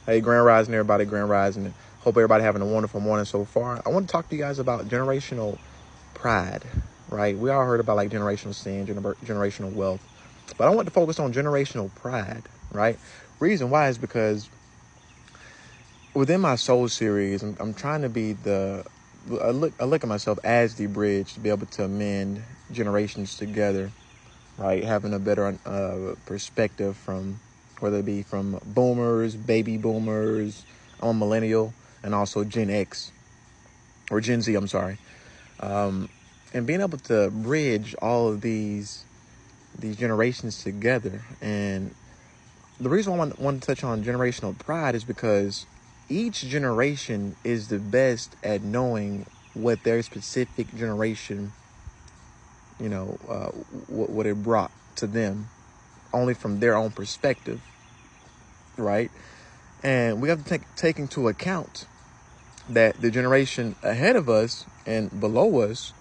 Hey, Grand Rising, everybody. Grand Rising. Hope everybody having a wonderful morning so far. I want to talk to you guys about generational pride, right? We all heard about like generational sin, generational wealth, but I want to focus on generational pride, right? Reason why is because within my soul series, I'm trying to be I look at myself as the bridge to be able to mend generations together, right? Having a better perspective from whether it be from boomers, baby boomers, I'm a millennial, and also Gen X or Gen Z, I'm sorry. And being able to bridge all of these generations together. And the reason I want to touch on generational pride is because each generation is the best at knowing what their specific generation, what it brought to them, only from their own perspective, right? And we have to take into account that the generation ahead of us and below us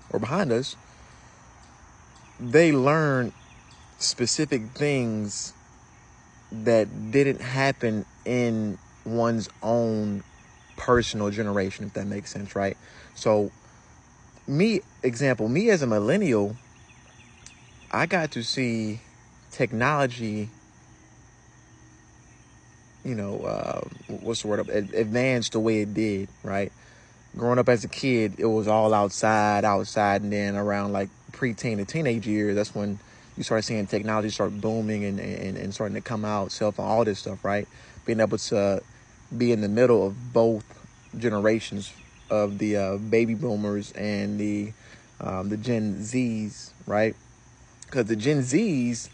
or behind us, they learn specific things that didn't happen in one's own personal generation, if that makes sense, right? So me as a millennial, I got to see technology, what's the word, advanced the way it did, right? Growing up as a kid, it was all outside, and then around like preteen to teenage years, that's when you start seeing technology start booming and starting to come out, cell phone, all this stuff, right? Being able to be in the middle of both generations of the baby boomers and the Gen Zs, right? Because the Gen Zs,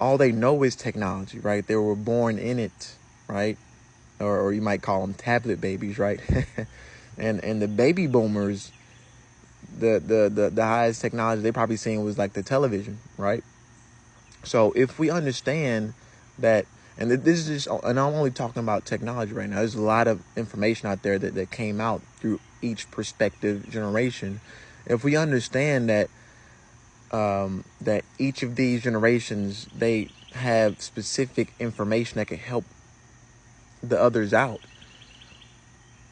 all they know is technology, right? They were born in it, right? Or you might call them tablet babies, right? and the baby boomers, the highest technology they probably seen was like the television, right? So if we understand that, and this is just, and I'm only talking about technology right now. There's a lot of information out there that came out through each perspective generation. If we understand that that each of these generations, they have specific information that can help the others out,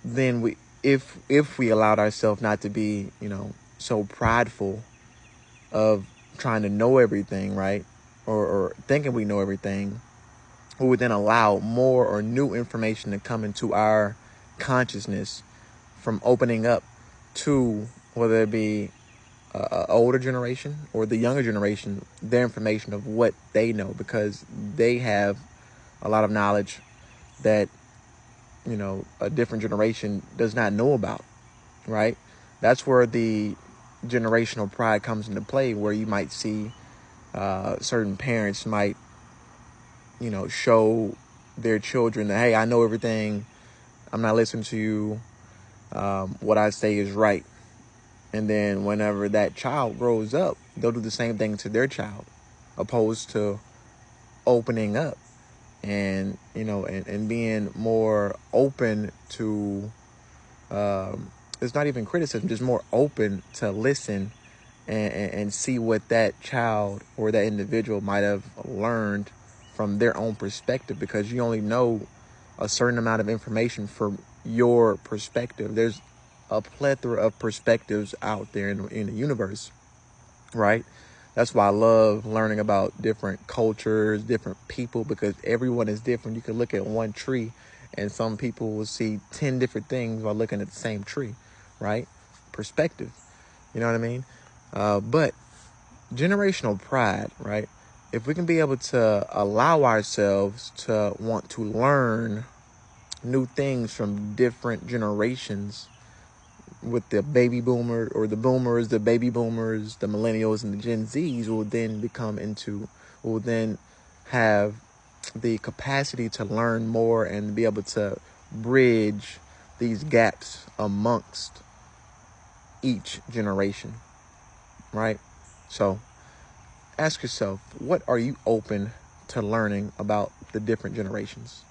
then if we allowed ourselves not to be, so prideful of trying to know everything, right? Or thinking we know everything, we would then allow more or new information to come into our consciousness from opening up to whether it be a older generation or the younger generation, their information of what they know, because they have a lot of knowledge that, a different generation does not know about, right? That's where the generational pride comes into play, where you might see certain parents might, show their children that, hey, I know everything. I'm not listening to you. What I say is right. And then whenever that child grows up, they'll do the same thing to their child, opposed to opening up and, and being more open to, it's not even criticism, just more open to listen and see what that child or that individual might have learned from their own perspective, because you only know a certain amount of information from your perspective. There's a plethora of perspectives out there in the universe, right? That's why I love learning about different cultures, different people, because everyone is different. You can look at one tree and some people will see 10 different things while looking at the same tree, right? Perspective, you know what I mean? But generational pride, right? If we can be able to allow ourselves to want to learn new things from different generations, with the baby boomer or the boomers, the baby boomers, the millennials, and the Gen Zs, will then have the capacity to learn more and be able to bridge these gaps amongst each generation, right? So ask yourself, what are you open to learning about the different generations?